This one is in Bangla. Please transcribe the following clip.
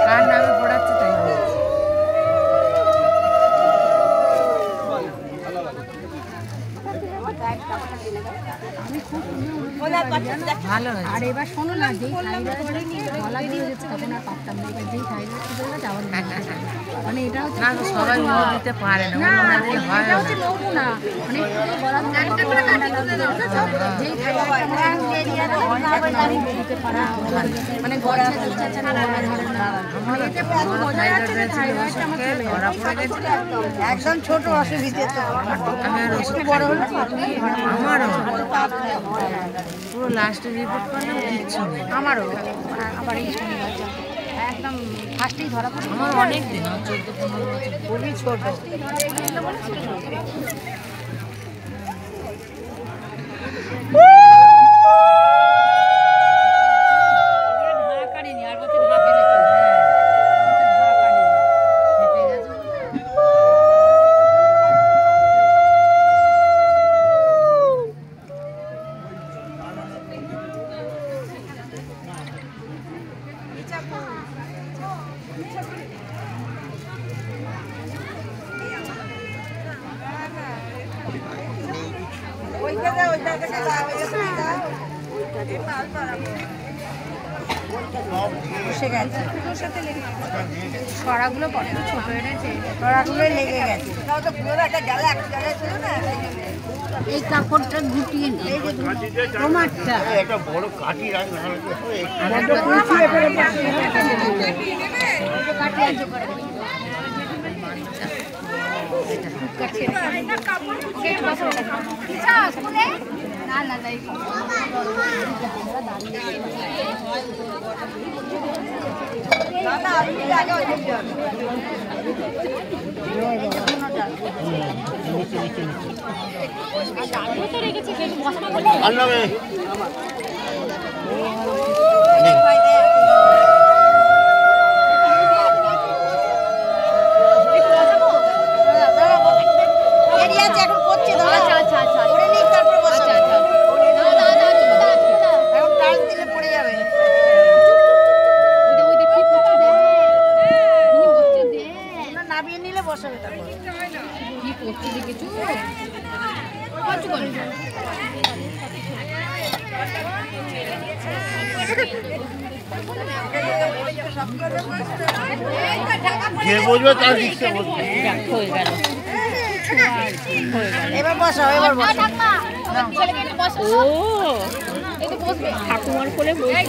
কার নামে পড়াচ্ছে তাই ভালো। আর এবার শোনো না, যেই গলা দিয়ে যাচ্ছে তখন আর পারতাম না, এবার যেই মানে এটা হচ্ছে সবাই দিতে পারে না, এটা হচ্ছে নৌকো না, মানে গলা মানে গলা একদম ছোট অসুবিধে তো বড় হল আমারও পুরো লাস্টে রিপোর্ট করলাম কিচ্ছু নেই আমারও। আবার এই শনিবার একদম ফার্স্টেই ধরা পড়ে আমার অনেক দিন 14-15 বছর খুবই ছোট। ছড়াগুলো কত ছোট এনেছে, ছড়াগুলো লেগে গেছে। এই কাপড়টা গুটিয়ে নেই, তোমারটা একটা বড় কাঠি ঠাকুমার কোলে বসে